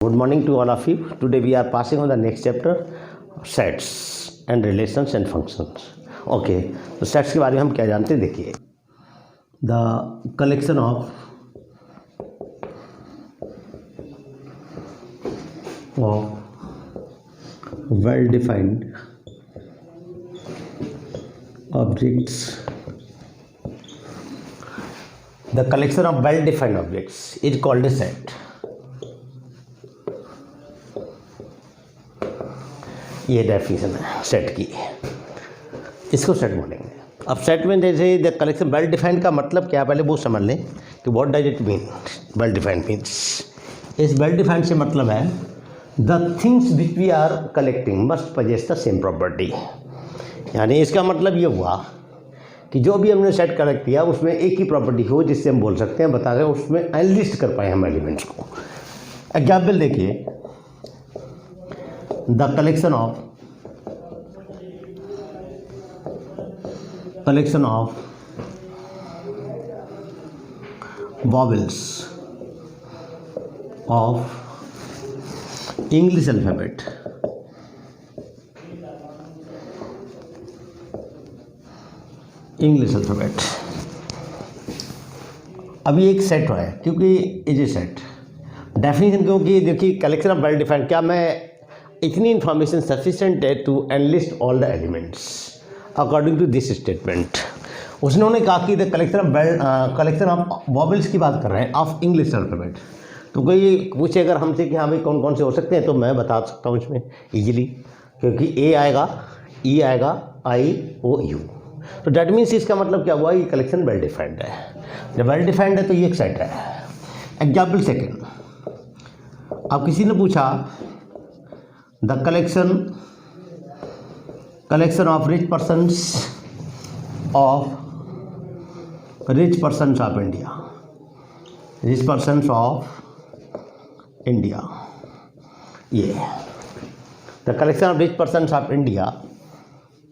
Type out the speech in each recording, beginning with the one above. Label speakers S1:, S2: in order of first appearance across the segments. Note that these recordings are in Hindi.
S1: Good morning to all of you. Today we are passing on the next chapter, sets and relations and functions. Okay, तो sets के बारे में हम क्या जानते हैं देखिए. The collection of well-defined objects. The collection of well-defined objects is called a set. ये डेफिनेशन है सेट की, इसको सेट बोलेंगे. अब सेट में जैसे द कलेक्शन वेल डिफाइंड का मतलब क्या है पहले वो समझ लें कि what does it mean. Well defined means, इस वेल डिफाइंड से मतलब है the things which we are collecting must possess the same property. यानी इसका मतलब ये हुआ कि जो भी हमने सेट कलेक्ट किया उसमें एक ही प्रॉपर्टी हो जिससे हम बोल सकते हैं बता रहे उसमें एनलिस्ट कर पाए हम एलिमेंट्स को. एग्जाम्पल देखिए, the collection of vowels of English alphabet अभी एक सेट है क्योंकि इज ए सेट डेफिनेशन. क्योंकि देखिए कलेक्शन ऑफ वेल डिफाइंड, क्या मैं इतनी इंफॉर्मेशन सफिशिएंट है to enlist all the elements according to this statement. उसने कहा कि द कलेक्शन ऑफ वॉबल्स की बात कर रहे हैं ऑफ इंग्लिश अल्फाबेट. तो कोई पूछे अगर हमसे कि हाँ भाई कौन कौन से हो सकते हैं तो मैं बता सकता हूँ इसमें इजीली, क्योंकि ए आएगा, ई आएगा, आई ओ यू. तो डैट मीन्स इसका मतलब क्या हुआ, ये कलेक्शन वेल डिफाइंड है. जब वेल डिफाइंड है तो ये एक सेट है. एग्जाम्पल सेकेंड, अब किसी ने पूछा the collection of rich persons of India, ये the collection of rich persons of India.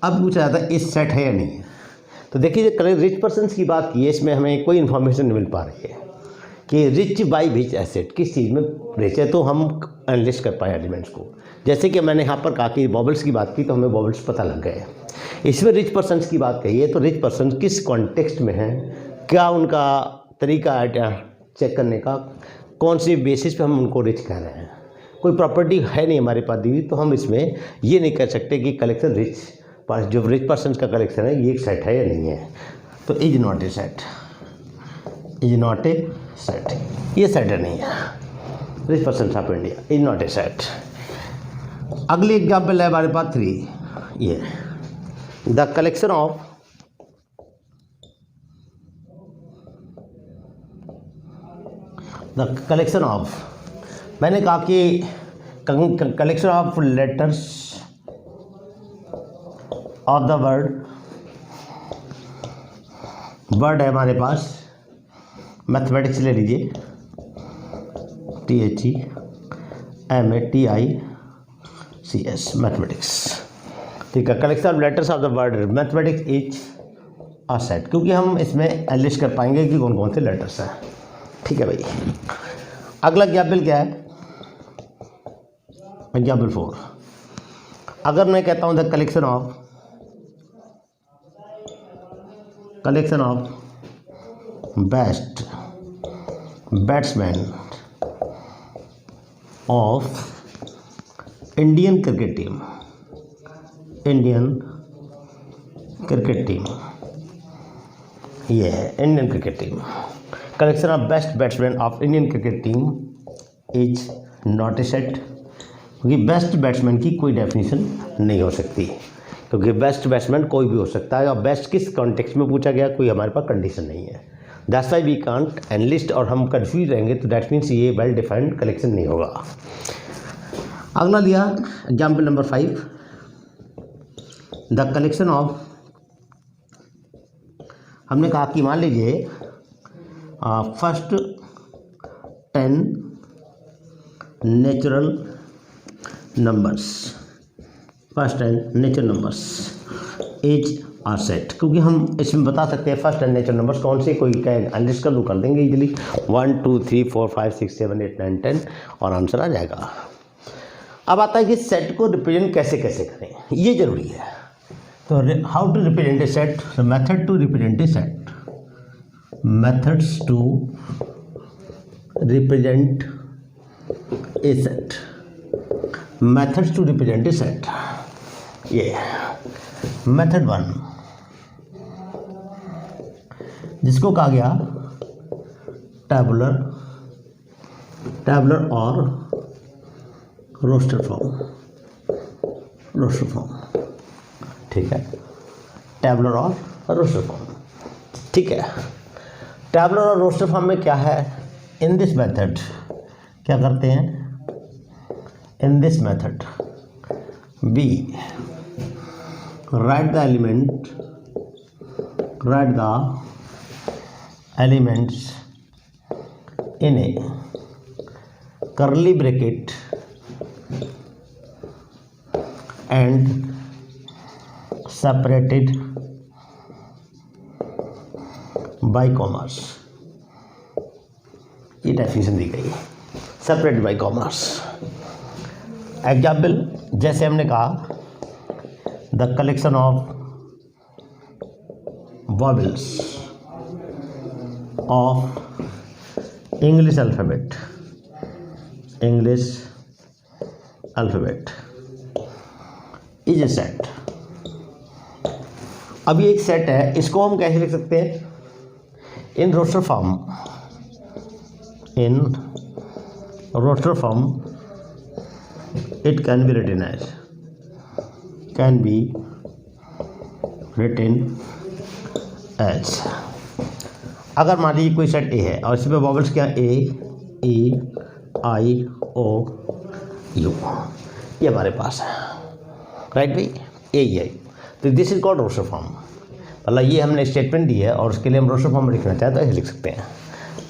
S1: अब पूछा जाता है इस सेट है या नहीं है. तो देखिए जो रिच पर्सनस की बात की है इसमें हमें कोई इन्फॉर्मेशन नहीं मिल पा रही है कि रिच बाई विच एसेट, किस चीज़ में रिच है तो हम एनालिस्ट कर पाए एलिमेंट्स को. जैसे कि मैंने यहाँ पर कहा कि वॉबल्स की बात की तो हमें वॉबल्स पता लग गए. इसमें रिच पर्सनस की बात कही है तो रिच पर्सन किस कॉन्टेक्स्ट में हैं, क्या उनका तरीका है चेक करने का, कौन सी बेसिस पे हम उनको रिच कह रहे हैं. कोई प्रॉपर्टी है नहीं हमारे पास दी, तो हम इसमें ये नहीं कह सकते कि कलेक्शन जो रिच पर्सन का कलेक्शन है ये एक सेट है या नहीं है. तो इज नॉट ए सेट, ये सेट नहीं है. Rich person of India is not a set. अगली एग्जाम्पल है हमारे पास 3, ये द कलेक्शन ऑफ मैंने कहा कि collection of letters of the word है हमारे पास. मैथमेटिक्स ले लीजिए, THEMATICS मैथमेटिक्स. ठीक है, collection of letters of the word mathematics is a set, क्योंकि हम इसमें एनालिस्ट कर पाएंगे कि कौन कौन से लेटर्स हैं. ठीक है भाई. अगला एग्जाम्पल क्या है, एग्जाम्पल 4. अगर मैं कहता हूँ the collection of best batsman of Indian cricket team, ये है Indian cricket team. Collection of best batsman of Indian cricket team is not a set, क्योंकि बेस्ट बैट्समैन की कोई डेफिनेशन नहीं हो सकती, क्योंकि बेस्ट बैट्समैन कोई भी हो सकता है. और बेस्ट किस कॉन्टेक्स्ट में पूछा गया, कोई हमारे पास कंडीशन नहीं है. That's why we can't analyst, और हम कंफ्यूज रहेंगे तो दैट मीन्स ये वेल डिफाइंड कलेक्शन नहीं होगा. अगला लिया example number 5, the collection of, हमने कहा कि मान लीजिए first 10 natural numbers, first 10 natural numbers is are set, क्योंकि हम इसमें बता सकते हैं फर्स्ट एंड नेचुरल नंबर्स कौन से, कोई क्या एनालिसिस कर लूँ कर देंगे इजीली 1 2 3 4 5 6 7 8 9 10 और आंसर आ जाएगा। अब आता है कि सेट को रिप्रेजेंट कैसे कैसे करें, ये जरूरी है। तो how to represent a set, the method to represent a set, methods to represent a set, methods to represent a set. ये मेथड 1 जिसको कहा गया टैबुलर और रोस्टर फॉर्म, ठीक है, टैबुलर और रोस्टर फॉर्म, ठीक है। टैबुलर और रोस्टर फॉर्म में क्या है, इन दिस मेथड क्या करते हैं, in this method we write the elements in a curly bracket and separated by commas। ये डेफिनेशन दी गई है, सेपरेटेड बाय कॉमर्स। एग्जाम्पल जैसे हमने कहा the collection of vowels of English alphabet is a set। अब ये एक सेट है, इसको हम कैसे लिख सकते हैं, in roster form it can be written as, अगर मान लीजिए कोई सेट ए है और इसमें वॉवल्स क्या, ए ई आई ओ यू, ये हमारे पास है, राइट भाई, ए ही है, तो this is called roster form. मतलब ये हमने स्टेटमेंट दी है और उसके लिए हम रोस्टर फॉर्म में लिखना चाहते हैं तो ऐसे लिख सकते हैं।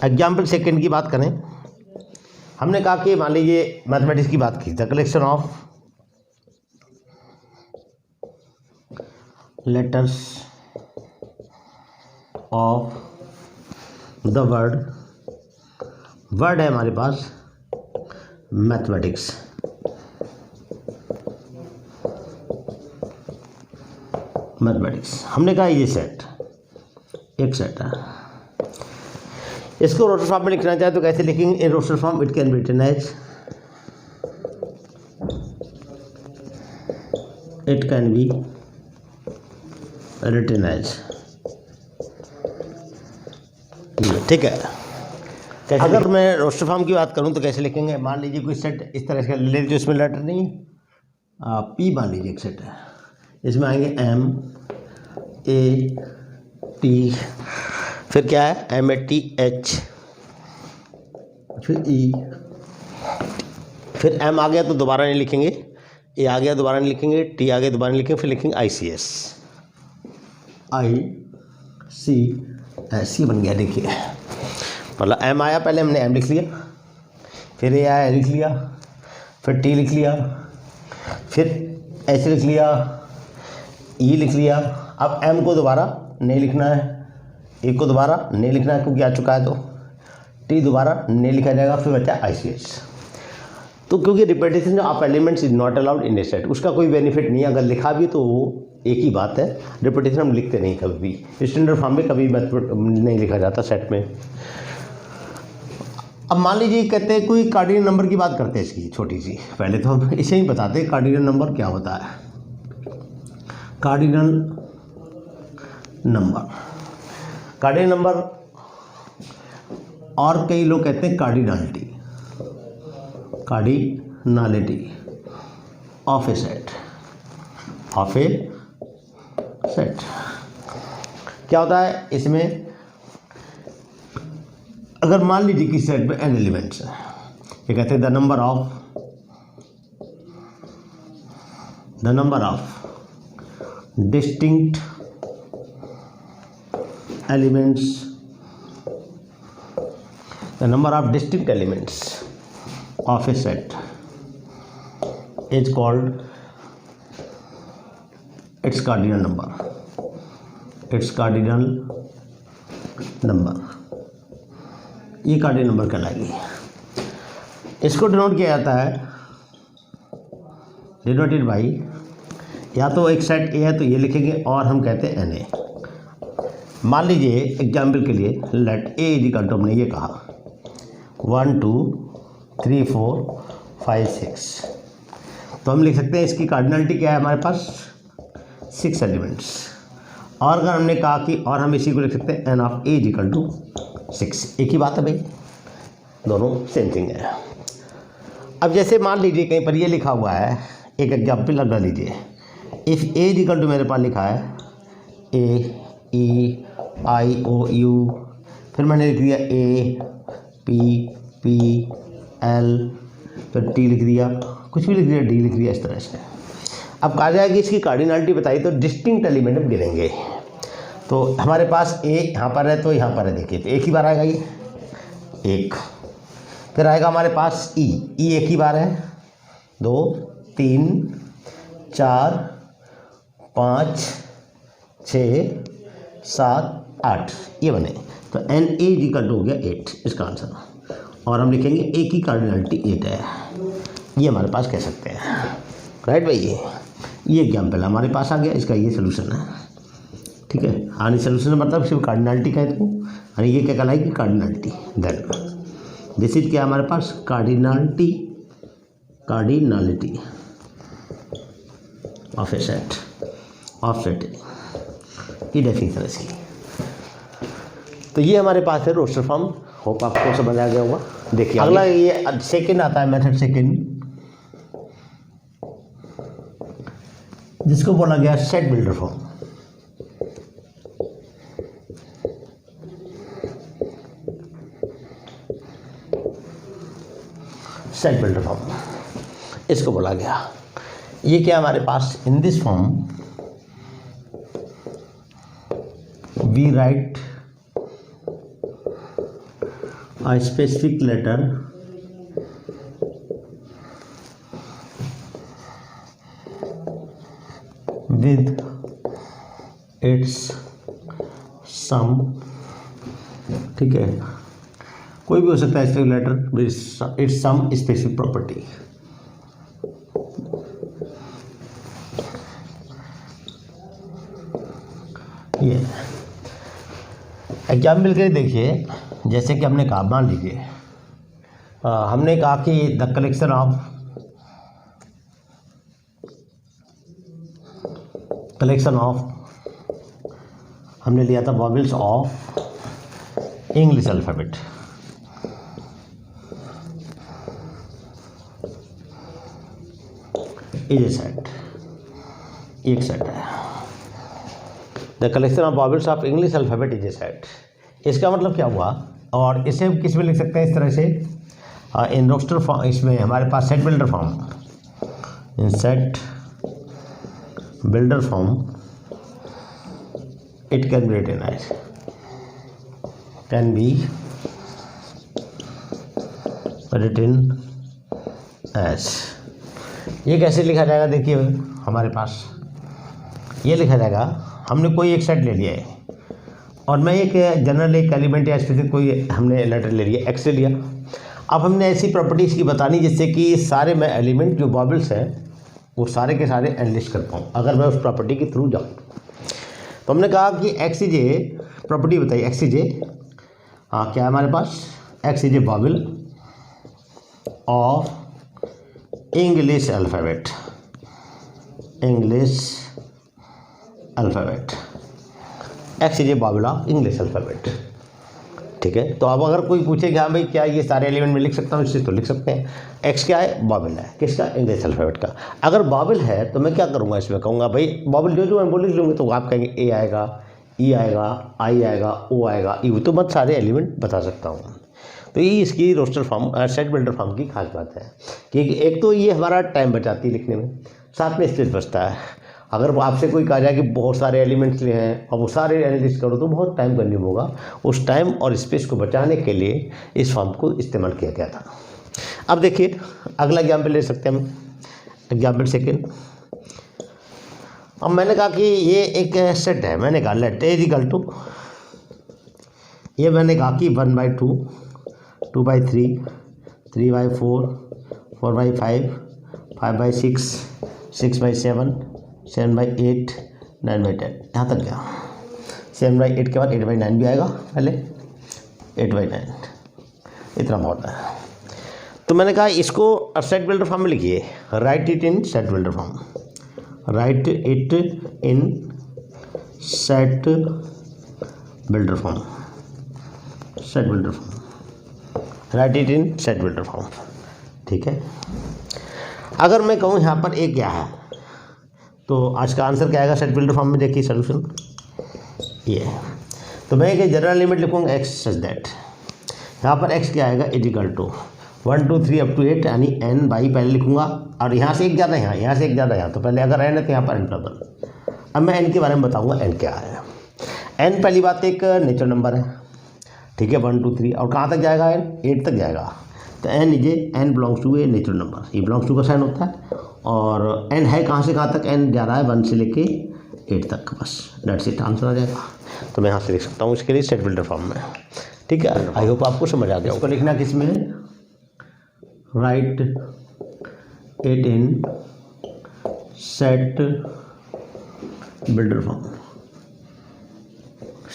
S1: एग्जाम्पल सेकेंड की बात करें, हमने कहा कि मान लीजिए मैथमेटिक्स की बात की, the collection of letters of the word है हमारे पास मैथमेटिक्स, हमने कहा ये सेट एक सेट है, इसको रोस्टर फॉर्म में लिखना चाहे तो कैसे लिखेंगे, in roster form it can be written as, ठीक है। अगर मैं रोस्टर फॉर्म की बात करूं तो कैसे लिखेंगे, मान लीजिए कोई सेट इस तरह से ले लीजिए, इसमें लेटर नहीं पी मान लीजिए एक सेट है, इसमें आएंगे एम ए टी, फिर क्या है एम ए टी एच, फिर ई, फिर एम आ गया तो दोबारा नहीं लिखेंगे, ए आ गया दोबारा नहीं लिखेंगे, टी आ गया दोबारा नहीं लिखेंगे, फिर लिखेंगे आई सी एस बन गया। देखिए मतलब एम आया, पहले हमने एम लिख लिया, फिर ए आया लिख लिया, फिर टी लिख लिया, फिर एच लिख लिया, ई लिख लिया। अब एम को दोबारा नहीं लिखना है, ए को दोबारा नहीं लिखना है क्योंकि आ चुका है, तो टी दोबारा नहीं लिखा जाएगा, फिर बचा आई सी एच। तो क्योंकि repetition of elements is not allowed in a set, उसका कोई बेनिफिट नहीं है, अगर लिखा भी तो वो एक ही बात है, रिपीटेशन हम लिखते नहीं कभी भी, स्टैंडर्ड फॉर्म में कभी नहीं लिखा जाता सेट में। अब मान लीजिए कहते हैं कोई कार्डिनल नंबर की बात करते हैं इसकी छोटी सी, पहले तो हम इसे ही बताते हैं कार्डिनल नंबर क्या होता है। कार्डिनल नंबर और कई लोग कहते हैं कार्डिनलिटी ऑफ ए सेट, क्या होता है इसमें, अगर मान लीजिए किसी सेट में n एलिमेंट्स है, ये कहते हैं the number of distinct elements of a set is called its cardinal number। It's cardinal number, ये कार्डिनल नंबर कहलाएगी। इसको डिनोट किया जाता है, डिनोटेड बाई, या तो एक सेट ए है तो ये लिखेंगे और हम कहते हैं एन ए। मान लीजिए एग्जाम्पल के लिए let A is equal to, हमने ये कहा 1 2 3 4 5 6, तो हम लिख सकते हैं इसकी कार्डिनलिटी क्या है हमारे पास 6 एलिमेंट्स। और अगर हमने कहा कि और हम इसी को लिख सकते हैं N of A is equal to 6, एक ही बात है भाई, दोनों सेम थिंग है। अब जैसे मान लीजिए कहीं पर ये लिखा हुआ है, एक एग्जाम्पल लगा लीजिए, if A is equal to मेरे पास लिखा है ए ई आई ओ यू, फिर मैंने लिख दिया ए पी पी एल, फिर टी लिख दिया, कुछ भी लिख दिया, डी लिख दिया, इस तरह से। अब कहा जाएगी इसकी कार्डिनलिटी बताई तो डिस्टिंक्ट एलिमेंट हम गिनेंगे। तो हमारे पास ए यहाँ पर है तो यहाँ पर है, देखिए तो एक ही बार आएगा ये एक, फिर आएगा हमारे पास ई एक ही बार है, 2 3 4 5 6 7 8, ये बने, तो एन ए इक्वल टू हो गया 8 इसका आंसर। और हम लिखेंगे ए की कार्डिनलिटी 8 है, ये हमारे पास कह सकते हैं, राइट भाई। ये एग्जाम्पल हमारे पास आ गया, इसका ये सोल्यूशन है, ठीक है। हाँ, सोल्यूशन मतलब सिर्फ कार्डिनलिटी कहते हैं, और ये क्या कहलाएगी कार्डिनलिटी। देन दिस इज क्या हमारे पास कार्डिनलिटी ऑफ ए सेट, ये डेफिनेशन इसकी। तो ये हमारे पास है रोस्टर फॉर्म, होप आपको समझ आ गया होगा। देखिए अगला ये सेकंड आता है, मेथड सेकंड, जिसको बोला गया set builder form. Set builder form इसको बोला गया। ये क्या हमारे पास, in this form we write a specific letter with its sum, ठीक है, कोई भी हो सकता है specific letter with its some specific property. ये एग्जाम्पल के लिए देखिए, जैसे कि हमने कहा, मान लीजिए हमने कहा कि द कलेक्शन ऑफ हमने लिया था vowels of English alphabet. Is a set, एक सेट है, the collection of vowels of English alphabet is a set. इसका मतलब क्या हुआ, और इसे किस में लिख सकते हैं इस तरह से, इन रोस्टर फॉर्म, इसमें हमारे पास set builder form, in set builder form it can be written as, can be written as. ये कैसे लिखा जाएगा, देखिए हमारे पास ये लिखा जाएगा, हमने कोई एक सेट ले लिया है और मैं एक जनरल एक एलिमेंट या स्पेसिफिक कोई हमने लेटर ले लिया, एक्स ले लिया। अब हमने ऐसी प्रॉपर्टीज़ की बतानी जिससे कि सारे मैं एलिमेंट जो वॉवेल्स हैं वो सारे के सारे एनलिस्ट कर पाऊँ अगर मैं उस प्रॉपर्टी के थ्रू जाऊँ। तो हमने कहा कि एक्स इज ए प्रॉपर्टी बताइए, एक्स इज ए, हाँ क्या है हमारे पास, X is a vowel of English alphabet, X is a vowel of English alphabet, ठीक है। तो अब अगर कोई पूछे कि हाँ भाई क्या ये सारे एलिमेंट में लिख सकता हूँ, इससे तो लिख सकते हैं। एक्स क्या है, वॉवेल है, किसका, इंग्लिश अल्फ़ाबेट का। अगर वॉवेल है तो मैं क्या करूँगा, इसमें कहूँगा भाई वॉवेल जो मैं बोल लिख लूँगी, तो आप कहेंगे ए आएगा, ई आएगा, आई आएगा, ओ आएगा, यू, तो मैं सारे एलिमेंट बता सकता हूँ। तो ये इसकी roster form set builder form की खास बात है कि एक तो ये हमारा टाइम बचाती है लिखने में, साथ में स्पेस बचता है। अगर आपसे कोई कहा जाए कि बहुत सारे एलिमेंट्स लिए हैं और वो सारे एनालिसिस करो तो बहुत टाइम कंज्यूम होगा, उस टाइम और स्पेस को बचाने के लिए इस फॉर्म को इस्तेमाल किया गया था। अब देखिए अगला एग्जाम्पल ले सकते हैं हम, एग्जाम्पल सेकेंड, अब मैंने कहा कि ये एक सेट है, मैंने कहा लेट ए इक्वल टू, ये मैंने कहा कि 1/2, 2/3, 3/4, 4/5, 5/6, 6/7, 7/8, 9/10, यहाँ तक गया। 7/8 के बाद 8/9 भी आएगा, पहले 8/9, इतना बहुत है। तो मैंने कहा इसको सेट बिल्डर फॉर्म में लिखिए, right it in set builder form, right it in set builder form, set builder form, right it in set builder form, ठीक है। अगर मैं कहूँ यहाँ पर ए क्या है, तो आज का आंसर क्या आएगा सेट बिल्डर फॉर्म में, देखिए सोल्यूशन ये है। तो मैं एक जनरल लिमिट लिखूँगा एक्स सच दैट, यहाँ पर एक्स क्या आएगा, इक्वल टू 1 2 3 अप टू 8, यानी एन बाई पहले लिखूँगा, और यहाँ से एक ज़्यादा यहाँ से एक ज़्यादा यहाँ, तो पहले अगर एन है तो यहाँ पर एन प्लस 1। अब मैं एन के बारे में बताऊँगा, एन क्या है। एन पहली बात एक नेचुरल नंबर है, ठीक है, 1 2 3, और कहाँ तक जाएगा एन, 8 तक जाएगा। तो N N belongs to a natural number, ये बिलोंग्स टू का साइन होता है, और एन है कहाँ से कहाँ तक, एन जा रहा है 1 से लेके 8 तक, बस डेट्स इट, आंसर आ जाएगा। तो मैं यहाँ से लिख सकता हूँ इसके लिए सेट बिल्डर फॉर्म में, ठीक है। आई होप आपको समझ आ गया। उसको लिखना किस में, right it in set builder form,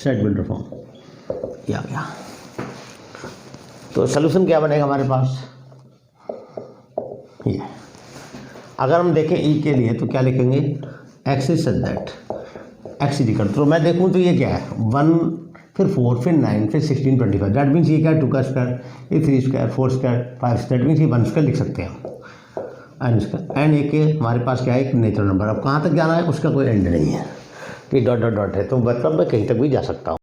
S1: set builder form, ये आ गया। तो सॉल्यूशन क्या बनेगा हमारे पास, ये। अगर हम देखें ई के लिए तो क्या लिखेंगे, x is such that x is equal, तो मैं देखूँ तो ये क्या है, 1 फिर 4 फिर 9 फिर 16 25, दैट मीन्स ये क्या है 2 का स्क्वायर, ये 3 square 4 square 5 square, that means ये 1 स्क्वायर लिख सकते हैं हम, एन स्क्वायर। एन एक हमारे पास क्या है, एक नेचुरल नंबर, अब कहाँ तक जाना है उसका कोई एंड नहीं है, कि डॉट डॉट डॉट है, तो मतलब मैं कहीं तक भी जा सकता हूँ।